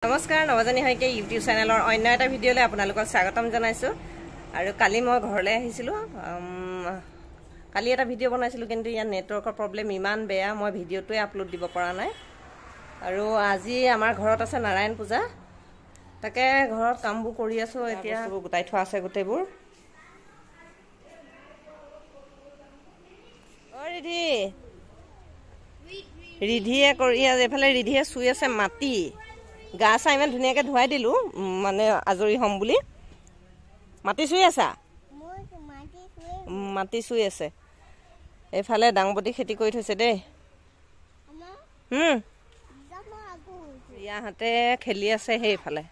নমস্কাৰ নৱজনী হয়কে ইউটিউব চেনেলৰ অন্য এটা ভিডিঅ'লৈ আপোনালোকক স্বাগতম জনাইছোঁ আৰু কালি মই ঘৰলৈ আহিছিলোঁ কালি এটা ভিডিঅ' বনাইছিলোঁ কিন্তু ইয়াৰ নেটৱৰ্কৰ প্ৰব্লেম ইমান বেয়া মই ভিডিঅ'টোৱে আপলোড দিব পৰা নাই আৰু আজি আমাৰ ঘৰত আছে নাৰায়ণ পূজা তাকে ঘৰত কামবোৰ কৰি আছোঁ এতিয়া গোটাই থোৱা আছে গোটেইবোৰ অ ৰিধিয়ে কৰি এফালে ৰিধিয়ে চুই আছে মাটি গা চা ইমান ধুনীয়াকৈ ধুৱাই দিলোঁ মানে আজৰি হ'ম বুলি মাটি চুই আছা মাটি চুই আছে এইফালে ডাংবটি খেতি কৰি থৈছে দেই ৰিয়াহঁতে খেলি আছে সেইফালে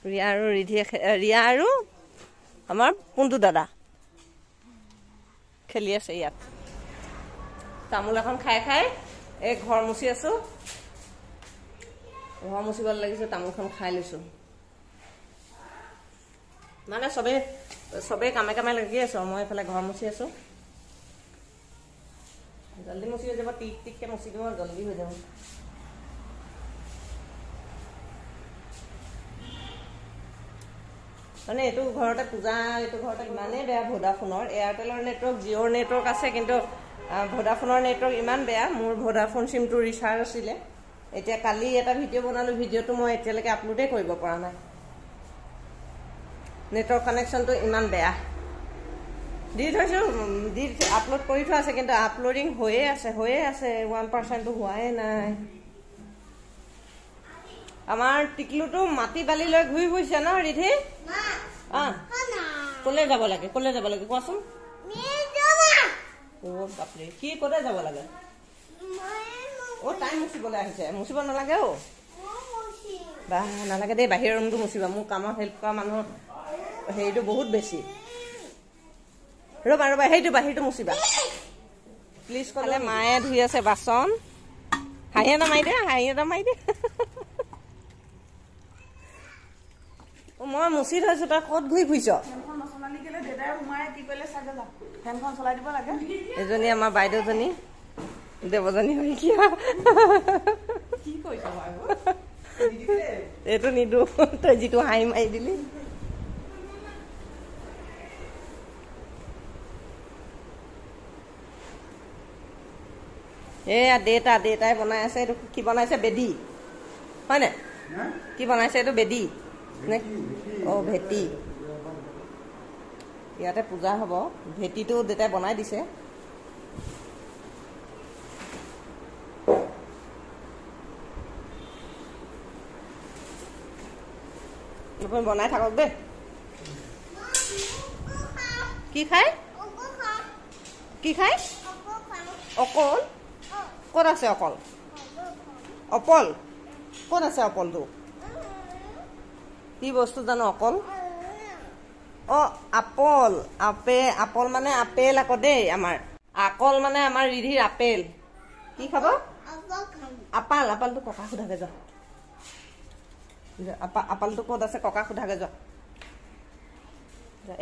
ৰিয়া আৰু ৰিধিয়ে ৰিয়া আৰু আমাৰ পুন্তু দাদা খেলি আছে ইয়াত তামোল এখন খাই খাই এই ঘৰ মুচি আছো ঘৰ মুচিব লাগিছে তামোলখন খাই লৈছো মানে সবে কামে কামে লাগি আছো মই এফালে ঘৰ মুচি আছো জলদি মুচি হৈ যাব টিক টিককে মুচি দিব জলদি হৈ যাব মানে এইটো ঘৰতে পূজা এইটো ঘৰতে ইমানেই বেয়া ভোডাফোনৰ এয়াৰটেলৰ নেটৱৰ্ক জিঅ'ৰ নেটৱৰ্ক আছে কিন্তু ভোডাফোনৰ নেটৱৰ্ক ইমান বেয়া মোৰ ভোডাফোন চিমটো ৰিচাৰ্জ আছিলে এতিয়া কালি এটা ভিডিঅ' বনালোঁ ভিডিঅ'টো মই এতিয়ালৈকে আপলোডেই কৰিব পৰা নাই নেটৱৰ্ক কানেকশ্যনটো ইমান বেয়া দি থৈছোঁ আপলোড কৰি থোৱা আছে কিন্তু আপলোডিং হৈয়ে আছে 1%টো হোৱাই নাই আমাৰ টিকলুটো মাটি বালি লৈ ঘূৰি ফুৰিছে ন ৰিধি কলে যাব লাগে কোৱাচোন ও বাপৰে কি ক'তে যাব লাগে ও তাই মুচিবলৈ আহিছে মুচিব নালাগে অ বা নালাগে দেই বাহিৰৰ ৰুমটো মুচিবা মোৰ কামত হেল্প কৰা মানুহৰ হেৰিটো বহুত বেছি ৰ'বা সেইটো বাহিৰটো মুচিবা প্লিজ ক'লে মায়ে ধুই আছে বাচন হাঁহি এটা মাৰি দে মই মুচি থৈছো তই ক'ত ঘূৰি ফুৰিছ এজনী আমাৰ বাইদেউজনী দেৱজনী শইকীয়া এইটো নিদো তই যিটো হাঁহি মাৰি দিলি এয়া দেউতাই বনাই আছে এইটো কি বনাইছে বেদী হয়নে কি বনাইছে এইটো বেদী অ ভেটি ইয়াতে পূজা হ'ব ভেটিটো দেউতাই বনাই দিছে বনাই থাকক দেই কি খাই অকল ক'ত আছে অকল ক'ত আছে অকলটো কি বস্তু জানো অকল অ আপল মানে আপেল আকৌ দেই আমাৰ আকল মানে আমাৰ ৰিধিৰ আপেল কি খাব আপেলটো ককা সোধাকে যোৱা আপেলটো ক'ত আছে ককা সোধাকে যোৱা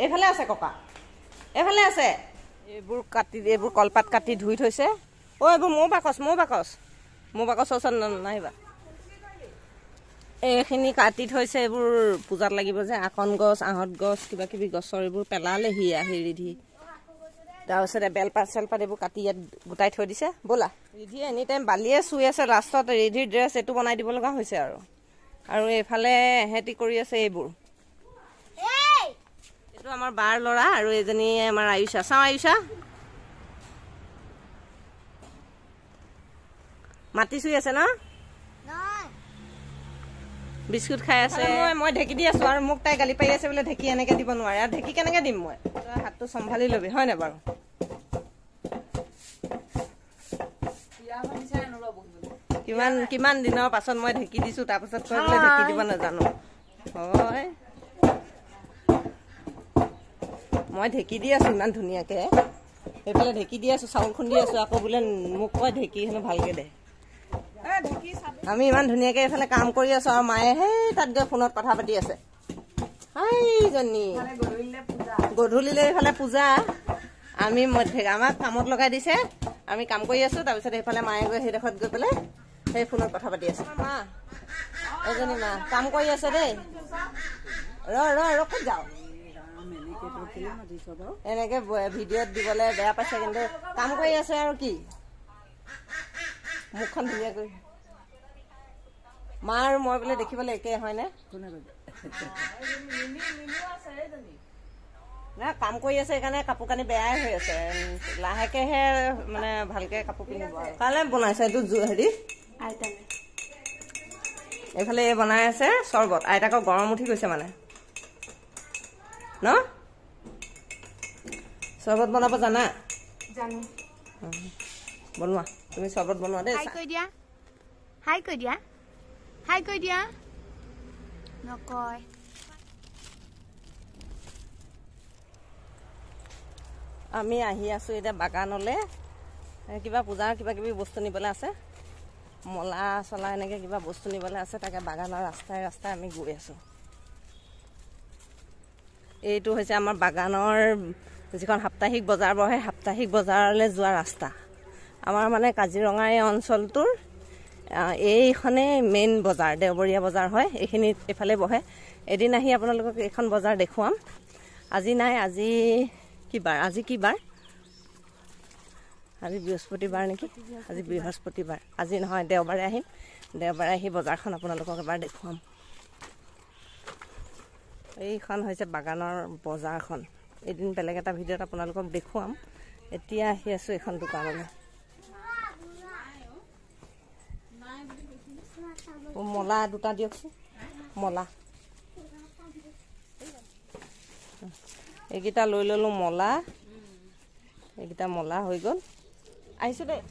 এইফালে আছে ককা এইফালে আছে এইবোৰ কলপাত কাটি ধুই থৈছে অ এইবোৰ মোৰ বাকচ ওচৰত নাহিবা এইখিনি কাটি থৈছে এইবোৰ পূজাত লাগিব যে আকন গছ আহঁত গছ কিবা কিবি গছৰ এইবোৰ পেলালেহি আহি ৰিধি তাৰপিছতে বেলপাত চেলপাত এইবোৰ কাটি ইয়াত গোটাই থৈ দিছে ব'লা ৰিধি এনি টাইম বালিয়ে চুই আছে লাষ্টত ৰিধিৰ ড্ৰেছ এইটো বনাই দিব লগা হৈছে আৰু এইফালে এহেঁতি কৰি আছে এইবোৰ এইটো আমাৰ বাৰ ল'ৰা আৰু এজনী আমাৰ আয়ুষা চাওঁ আয়ুষা মাটি চুই আছে ন বিস্কুট খাই আছে মই ঢেকি দি আছো আৰু মোক তাই গালি পাৰি আছে বোলে ঢেকি এনেকে দিব নোৱাৰে আৰু ঢেকি কেনেকে দিম মই হাতটো চম্ভালি ল'বি হয় নাই বাৰু কিমান দিনৰ পাছত মই ঢেকি দিছো তাৰপাছত কৈ বোলে ঢেকি দিব নাজানো হয় মই ঢেকি দি আছো ইমান ধুনীয়াকে এইফালে ঢেকি দি আছো চাউল খুন্দি আছো আকৌ বোলে মোক কয় ঢেকি হেনো ভালকে দে আমি ইমান ধুনীয়াকে এইফালে কাম কৰি আছো আৰু মায়ে সেই তাত গৈ ফোনত কথা পাতি আছে গধূলিলে এইফালে পূজা আমি আমাক কামত লগাই দিছে আমি কাম কৰি আছো তাৰপিছত এইফালে মায়ে গৈ সেইডোখৰত গৈ পেলাই সেই ফোনত কথা পাতি আছে মা এজনী মা কাম কৰি আছে দেই ৰখি যাও এনেকে ভিডিঅ'ত দিবলৈ বেয়া পাইছে কিন্তু কাম কৰি আছে আৰু কি মুখখন ধুনীয়াকৈ মা আৰু মই বোলে দেখিবলৈ একে হয়নে না কাম কৰি আছে সেইকাৰণে কাপোৰ কানি বেয়াই হৈ আছে লাহেকেহে মানে ভালকে কাপোৰ পিন্ধিব আৰু কালে বনাইছে এইটো হেৰি এইফালে বনাই আছে চৰ্বত আইতাকৰ গৰম উঠি গৈছে মানে ন চৰ্বত বনাব জানা বনোৱা তুমি চৰ্বত বনোৱা দেই হাই কৈ দিয়া নকয় আমি আহি আছো এতিয়া বাগানলে কিবা পূজাৰ কিবা কিবি বস্তু নিবলৈ আছে মলা চলা এনেকে কিবা বস্তু নিবলৈ আছে তাকে বাগানৰ ৰাস্তাই ৰাস্তাই আমি গৈ আছো এইটো হৈছে আমাৰ বাগানৰ যিখন সাপ্তাহিক বজাৰ বহে সাপ্তাহিক বজাৰলৈ যোৱা ৰাস্তা আমাৰ মানে কাজিৰঙা এই অঞ্চলটোৰ এইখনে মেইন বজাৰ দেওবৰীয়া বজাৰ হয় এইখিনিত এইফালে বহে এদিন আহি আপোনালোকক এইখন বজাৰ দেখুৱাম আজি নাই আজি কি বাৰ আজি বৃহস্পতিবাৰ নেকি আজি বৃহস্পতিবাৰ আজি নহয় দেওবাৰে আহিম দেওবাৰে আহি বজাৰখন আপোনালোকক এবাৰ দেখুৱাম এইখন হৈছে বাগানৰ বজাৰখন এদিন বেলেগ এটা ভিডিঅ'ত আপোনালোকক দেখুৱাম এতিয়া আহি আছো এখন দোকানলৈ মলা দুটা দিয়কচোন মলা এইকেইটা লৈ ললো মলা এইকেইটা মলা হৈ গ'ল আহিছো দেই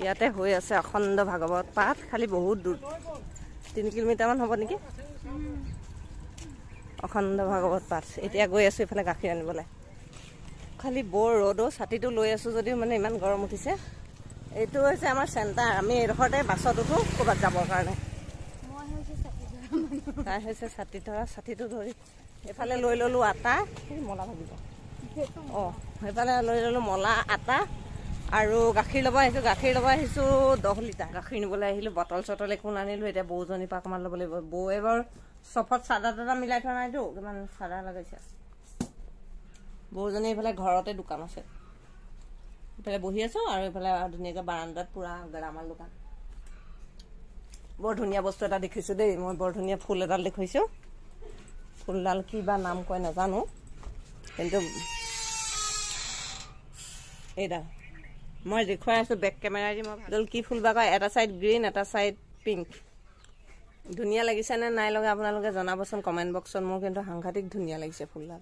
ইয়াতে হৈ আছে অখণ্ড ভাগৱত পাঠ খালি বহুত দূৰ 3 কিলোমিটাৰমান হ'ব নেকি অখণ্ড ভাগৱত পাঠ এতিয়া গৈ আছো এইফালে গাখীৰ আনিবলৈ খালি বৰ ৰ'দো ছাতিটো লৈ আছো যদিও মানে ইমান গৰম উঠিছে এইটো হৈছে আমাৰ চেণ্টাৰ আমি এইডোখৰতে বাছত উঠো ক'ৰবাত যাবৰ কাৰণে তাই হৈছে ছাতি ধৰা ছাতিটো ধৰি এইফালে লৈ ললো আটা মলা ভাগিব সেইফালে লৈ ললো মলা আটা আৰু গাখীৰ ল'ব আহিছো 10 লিটাৰ গাখীৰ নিবলৈ আহিলো বটল চটল একো নানিলো এতিয়া বৌজনীৰ পৰা অকণমান ল'ব লাগিব বৌ এবাৰ চফত চাদা তাদা মিলাই থোৱা নাইতো কিমান চাদা লগাইছে বৌজনী এইফালে ঘৰতে দোকান আছে এইফালে বহি আছো আৰু এইফালে ধুনীয়াকৈ বাৰান্দাত পুৰা গেলামাল দোকান বৰ ধুনীয়া বস্তু এটা দেখিছো দেই মই বৰ ধুনীয়া ফুল এডাল দেখিছো ফুলডাল কি বা নাম কয় নাজানো কিন্তু এইডাল মই দেখুৱাই আছো বেক কেমেৰা দি মই এডাল কি ফুল বা কয় এটা চাইড গ্ৰীণ এটা চাইড পিংক ধুনীয়া লাগিছে নে নাই লগা আপোনালোকে জনাবচোন কমেণ্ট বক্সত মোৰ কিন্তু সাংঘাতিক ধুনীয়া লাগিছে ফুলডাল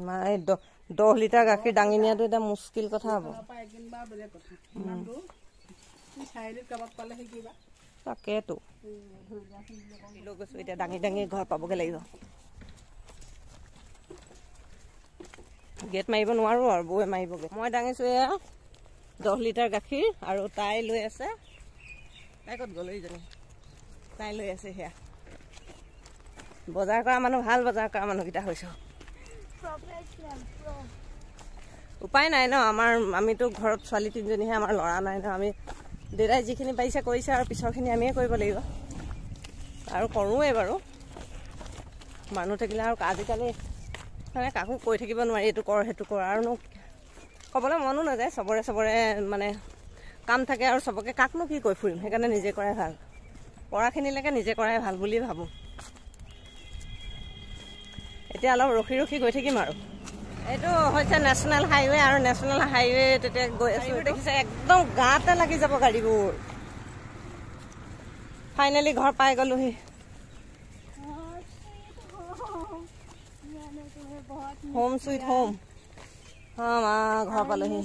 মাই 10 লিটাৰ গাখীৰ দাঙি নিয়াটো এটা মুস্কিল কথা হ'ব তাকেতো লৈ গৈছো এতিয়া দাঙি দাঙি ঘৰ পাবগৈ লাগিব গেট মাৰিব নোৱাৰো আৰু বৌয়ে মাৰিবগৈ মই দাঙিছো এয়া 10 লিটাৰ গাখীৰ আৰু তাই লৈ আছে তাই ক'ত গ'ল এইজনী তাই লৈ আছে সেয়া বজাৰ কৰা মানুহ ভাল বজাৰ কৰা মানুহকেইটা হৈছো উপায় নাই ন আমিতো ঘৰত ছোৱালী 3জনীহে আমাৰ ল'ৰা নাই ন আমি দেউতাই যিখিনি পাৰিছে কৰিছে আৰু পিছৰখিনি আমিয়ে কৰিব লাগিব আৰু কৰোঁৱে বাৰু মানুহ থাকিলে আৰু আজিকালি মানে কাকো কৈ থাকিব নোৱাৰি এইটো কৰ সেইটো কৰ আৰুনো ক'বলৈ মনো নাযায় চবৰে মানে কাম থাকে আৰু চবকে কাকনো কি কৈ ফুৰিম সেইকাৰণে নিজে কৰাই ভাল পঢ়াখিনিলৈকে নিজে কৰাই ভাল বুলি ভাবোঁ এতিয়া অলপ ৰখি গৈ থাকিম আৰু এইটো হৈছে নেশ্যনেল হাইৱে আৰু নেশ্যনেল হাইৱে তেতিয়া গৈ আছো দেখিছে একদম গাতে লাগি যাব গাড়ীবোৰ ফাইনেলি ঘৰ পাই গ'লোহি হোম সুইট হোম মা ঘৰ পালোহি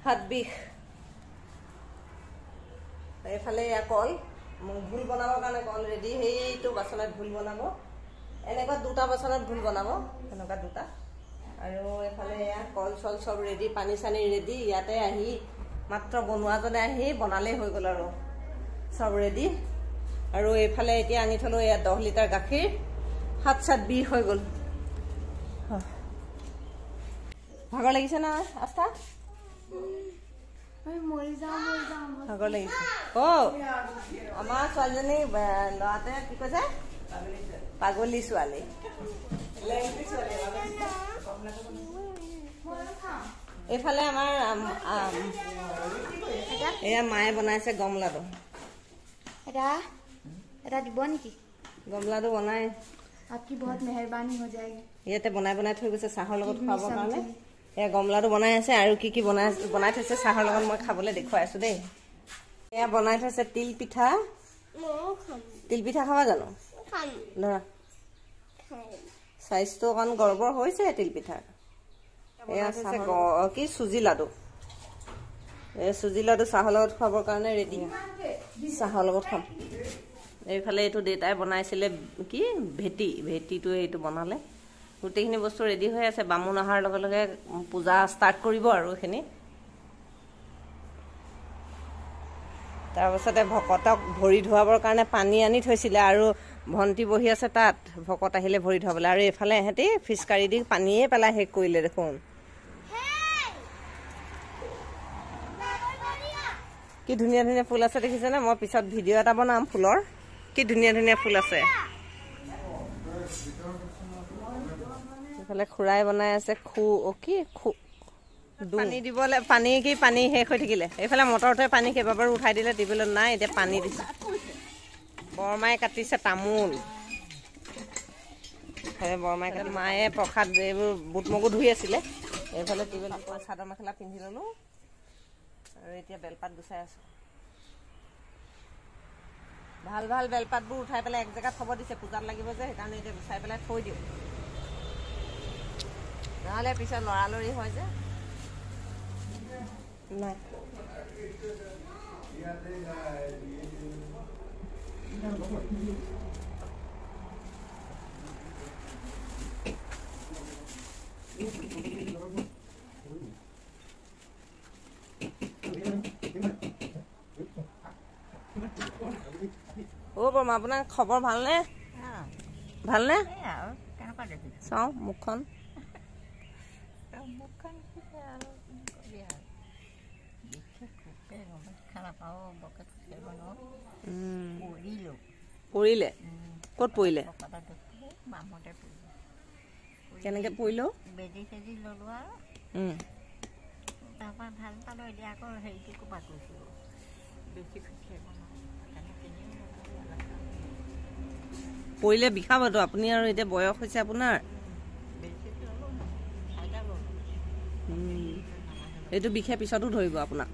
হাত বিষ। এইফালে এয়া কল ভুল বনাবৰ কাৰণে কল ৰেডি। সেইটো বাচনত ভুল বনাব, এনেকুৱা দুটা বাচনত ভুল বনাব, এনেকুৱা দুটা। আৰু এইফালে এয়া কল চল চব ৰেডি, পানী চানী ৰেডি। ইয়াতে আহি মাত্ৰ বনোৱাজনে আহি বনালেই হৈ গ'ল আৰু চব ৰেডি। আৰু এইফালে এতিয়া আনি থলোঁ এয়া 10 লিটাৰ গাখীৰ। হাত চাত বিষ হৈ গ'ল। ভাগৰ লাগিছে না আস্থা? ভাগৰ লাগিছে। আমাৰ ছোৱালীজনী ল'ৰাটোৱে কি কৈছে? পাগলী ছোৱালী। এইফালে আমাৰ এয়া মায়ে বনাইছে গম লাডু। এটা দিব নেকি? গম লাডু বনাই आपकी बहुत मेहरबानी हो जाएगी। ইয়াতে বনাই বনাই থৈ গৈছে চাহৰ লগত খুৱাবৰ কাৰণে। এয়া গম লাডু বনাই আছে আৰু কি কি বনাই থৈছে চাহৰ লগত মই খাবলৈ দেখুৱাই আছো দেই। এয়া বনাই থৈছে তিল পিঠা। তিল পিঠা খাবা জানো? ধৰা চাইজটো অকণ গড়বড় হৈছে তিল পিঠাৰ। এয়া কি চুজি লাডু। এই চুজি লাডু চাহৰ লগত খুৱাবৰ কাৰণে ৰেডি। চাহৰ লগত খাম। এইফালে এইটো দেউতাই বনাইছিলে কি ভেটিটো এইটো বনালে। গোটেইখিনি বস্তু ৰেডি হৈ আছে। বামুণ অহাৰ লগে লগে পূজা ষ্টাৰ্ট কৰিব আৰু এইখিনি। তাৰপাছতে ভকতক ভৰি ধুৱাবৰ কাৰণে পানী আনি থৈছিলে আৰু ভণ্টি বহি আছে তাত ভকত আহিলে ভৰি ধুৱাবলৈ। আৰু এইফালে এহেঁতি ফিচকাৰী দি পানীয়ে পেলাই শেষ কৰিলে দেখোন। কি ধুনীয়া ধুনীয়া ফুল আছে দেখিছেনে? মই পিছত ভিডিঅ' এটা বনাম ফুলৰ। কি ধুনীয়া ধুনীয়া ফুল আছে। এইফালে খুৰাই বনাই আছে পানী দিবলৈ পানী শেষ হৈ থাকিলে। এইফালে মটৰটোৱে পানী কেইবাবাৰো উঠাই দিলে, টিউবৱেলত নাই, এতিয়া পানী দিছে। বৰমাই কাটিছে তামোল। বৰমাই মায়ে প্ৰসাদ এইবোৰ বুট মগু ধুই আছিলে। এইফালে টিউবৱেলত চাদৰ মেখেলা পিন্ধি ললোঁ আৰু এতিয়া বেলপাত গুচাই আছোঁ। ভাল ভাল বেলপাতবোৰ উঠাই পেলাই এক জেগাত থ'ব দিছে, পূজাত লাগিব যে, সেইকাৰণে এতিয়া গুচাই পেলাই থৈ দিওঁ, নহ'লে পিছত লৰালৰি হয় যে। নাই বৰমা আপোনাৰ খবৰ ভালনে? ভালনে? চাওঁ মুখখন। পৰিলে? ক'ত পৰিলে? কেনেকে পৰিলে? বেজি চেজি ললো আৰু তাৰপৰা ভাল পালোঁ। এতিয়া আকৌ হেৰিটো ক'ৰপৰা কৰিছোঁ বেছি পৰিলে বিষাবতো। আপুনি আৰু এতিয়া বয়স হৈছে আপোনাৰ। এইটো বিষে পিছতো ধৰিব আপোনাক।